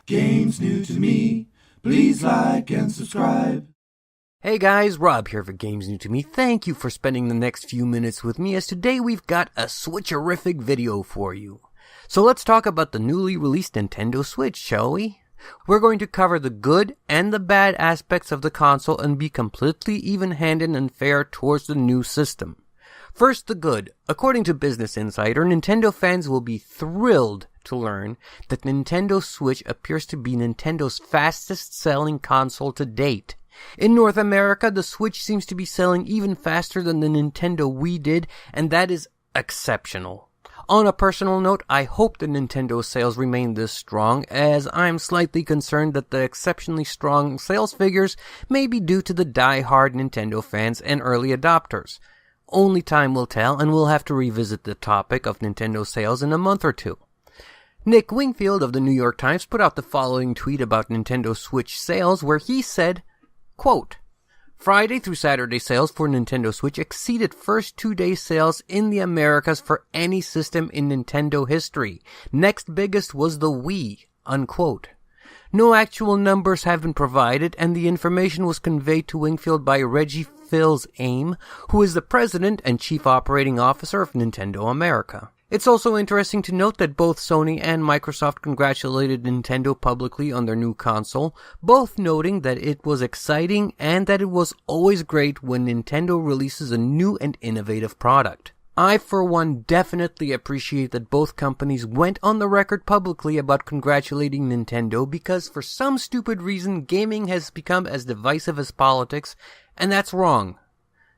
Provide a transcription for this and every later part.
Games new to me. Please like and subscribe. Hey guys, Rob here for Games New to Me. Thank you for spending the next few minutes with me, as today we've got a Switcherific video for you. So let's talk about the newly released Nintendo Switch, shall we? We're going to cover the good and the bad aspects of the console and be completely even-handed and fair towards the new system. First, the good. According to Business Insider, Nintendo fans will be thrilled to learn that Nintendo Switch appears to be Nintendo's fastest-selling console to date. In North America, the Switch seems to be selling even faster than the Nintendo Wii did, and that is exceptional. On a personal note, I hope the Nintendo sales remain this strong, as I'm slightly concerned that the exceptionally strong sales figures may be due to the die-hard Nintendo fans and early adopters. Only time will tell, and we'll have to revisit the topic of Nintendo sales in a month or two. Nick Wingfield of the New York Times put out the following tweet about Nintendo Switch sales, where he said, quote, Friday through Saturday sales for Nintendo Switch exceeded first 2-day sales in the Americas for any system in Nintendo history. Next biggest was the Wii, unquote. No actual numbers have been provided, and the information was conveyed to Wingfield by Reggie Fils-Aime, who is the president and chief operating officer of Nintendo America. It's also interesting to note that both Sony and Microsoft congratulated Nintendo publicly on their new console, both noting that it was exciting and that it was always great when Nintendo releases a new and innovative product. I, for one, definitely appreciate that both companies went on the record publicly about congratulating Nintendo, because for some stupid reason gaming has become as divisive as politics, and that's wrong.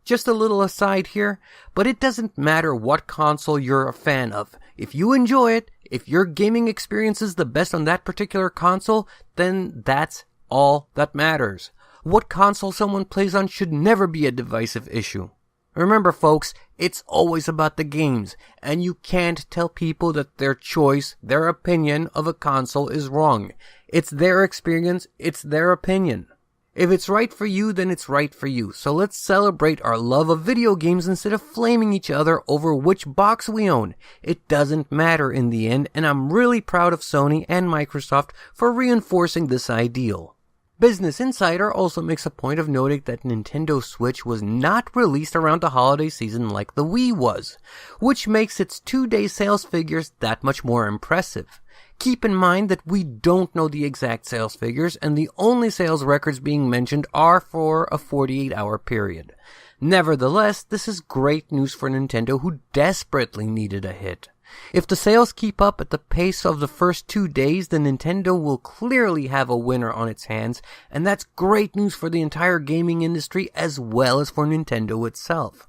Just a little aside here, but it doesn't matter what console you're a fan of. If you enjoy it, if your gaming experience is the best on that particular console, then that's all that matters. What console someone plays on should never be a divisive issue. Remember folks, it's always about the games, and you can't tell people that their choice, their opinion of a console is wrong. It's their experience, it's their opinion. If it's right for you, then it's right for you. So let's celebrate our love of video games instead of flaming each other over which box we own. It doesn't matter in the end, and I'm really proud of Sony and Microsoft for reinforcing this ideal. Business Insider also makes a point of noting that Nintendo Switch was not released around the holiday season like the Wii was, which makes its 2-day sales figures that much more impressive. Keep in mind that we don't know the exact sales figures, and the only sales records being mentioned are for a 48-hour period. Nevertheless, this is great news for Nintendo, who desperately needed a hit. If the sales keep up at the pace of the first 2 days, then Nintendo will clearly have a winner on its hands, and that's great news for the entire gaming industry as well as for Nintendo itself.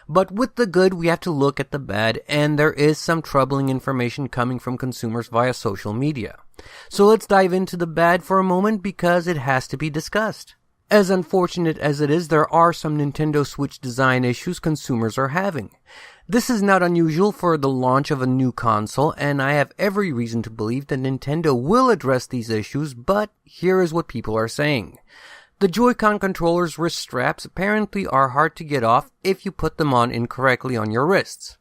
But with the good, we have to look at the bad, and there is some troubling information coming from consumers via social media. So let's dive into the bad for a moment, because it has to be discussed. As unfortunate as it is, there are some Nintendo Switch design issues consumers are having. This is not unusual for the launch of a new console, and I have every reason to believe that Nintendo will address these issues, but here is what people are saying. The Joy-Con controller's wrist straps apparently are hard to get off if you put them on incorrectly on your wrists.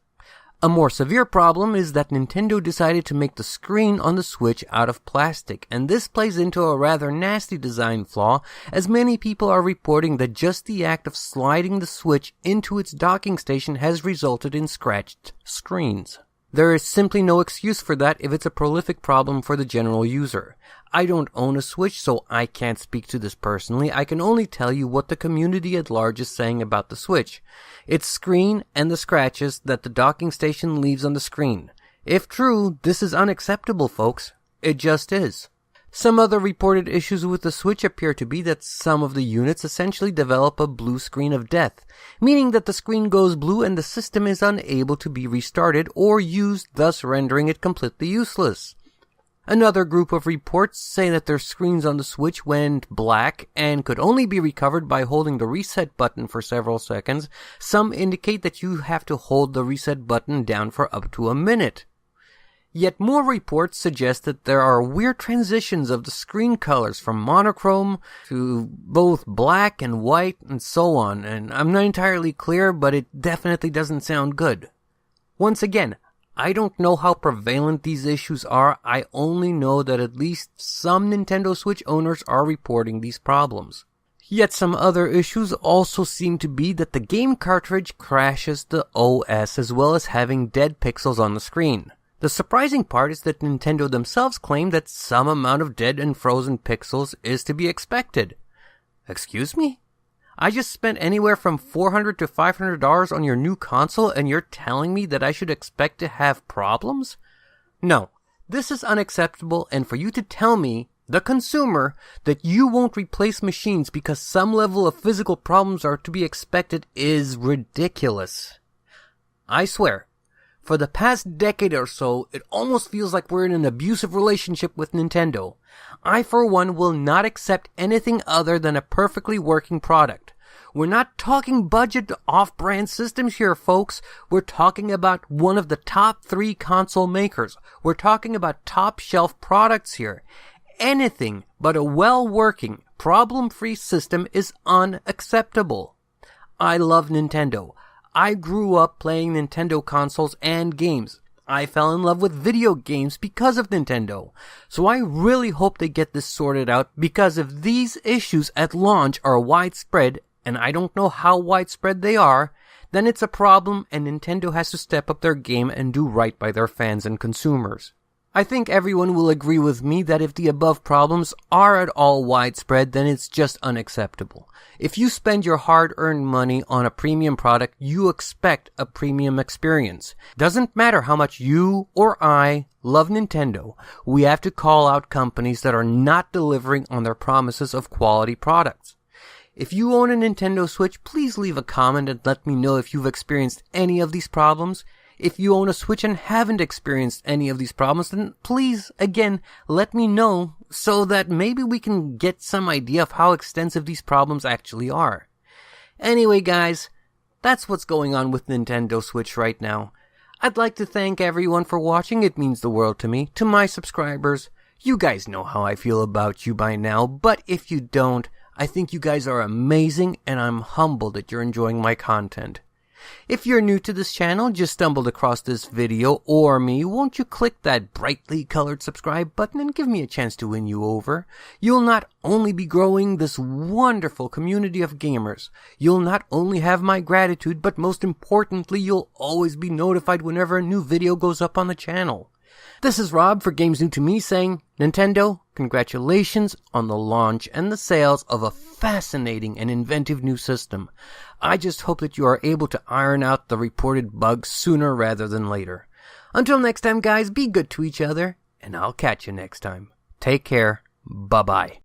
A more severe problem is that Nintendo decided to make the screen on the Switch out of plastic, and this plays into a rather nasty design flaw, as many people are reporting that just the act of sliding the Switch into its docking station has resulted in scratched screens. There is simply no excuse for that if it's a prolific problem for the general user. I don't own a Switch, so I can't speak to this personally. I can only tell you what the community at large is saying about the Switch. Its screen and the scratches that the docking station leaves on the screen. If true, this is unacceptable, folks. It just is. Some other reported issues with the Switch appear to be that some of the units essentially develop a blue screen of death, meaning that the screen goes blue and the system is unable to be restarted or used, thus rendering it completely useless. Another group of reports say that their screens on the Switch went black and could only be recovered by holding the reset button for several seconds. Some indicate that you have to hold the reset button down for up to a minute. Yet more reports suggest that there are weird transitions of the screen colors from monochrome to both black and white and so on, and I'm not entirely clear, but it definitely doesn't sound good. Once again, I don't know how prevalent these issues are. I only know that at least some Nintendo Switch owners are reporting these problems. Yet some other issues also seem to be that the game cartridge crashes the OS as well as having dead pixels on the screen. The surprising part is that Nintendo themselves claim that some amount of dead and frozen pixels is to be expected. Excuse me? I just spent anywhere from $400 to $500 on your new console and you're telling me that I should expect to have problems? No, this is unacceptable, and for you to tell me, the consumer, that you won't replace machines because some level of physical problems are to be expected is ridiculous. I swear, for the past decade or so, it almost feels like we're in an abusive relationship with Nintendo. I, for one, will not accept anything other than a perfectly working product. We're not talking budget off-brand systems here, folks. We're talking about one of the top 3 console makers. We're talking about top-shelf products here. Anything but a well-working, problem-free system is unacceptable. I love Nintendo. I grew up playing Nintendo consoles and games. I fell in love with video games because of Nintendo. So I really hope they get this sorted out, because if these issues at launch are widespread, and I don't know how widespread they are, then it's a problem and Nintendo has to step up their game and do right by their fans and consumers. I think everyone will agree with me that if the above problems are at all widespread, then it's just unacceptable. If you spend your hard-earned money on a premium product, you expect a premium experience. Doesn't matter how much you or I love Nintendo, we have to call out companies that are not delivering on their promises of quality products. If you own a Nintendo Switch, please leave a comment and let me know if you've experienced any of these problems. If you own a Switch and haven't experienced any of these problems, then please, again, let me know so that maybe we can get some idea of how extensive these problems actually are. Anyway, guys, that's what's going on with Nintendo Switch right now. I'd like to thank everyone for watching. It means the world to me. To my subscribers, you guys know how I feel about you by now, but if you don't, I think you guys are amazing and I'm humbled that you're enjoying my content. If you're new to this channel, just stumbled across this video or me, won't you click that brightly colored subscribe button and give me a chance to win you over? You'll not only be growing this wonderful community of gamers, you'll not only have my gratitude, but most importantly, you'll always be notified whenever a new video goes up on the channel. This is Rob for Games New to Me saying, Nintendo, congratulations on the launch and the sales of a fascinating and inventive new system. I just hope that you are able to iron out the reported bugs sooner rather than later. Until next time, guys, be good to each other, and I'll catch you next time. Take care. Bye-bye.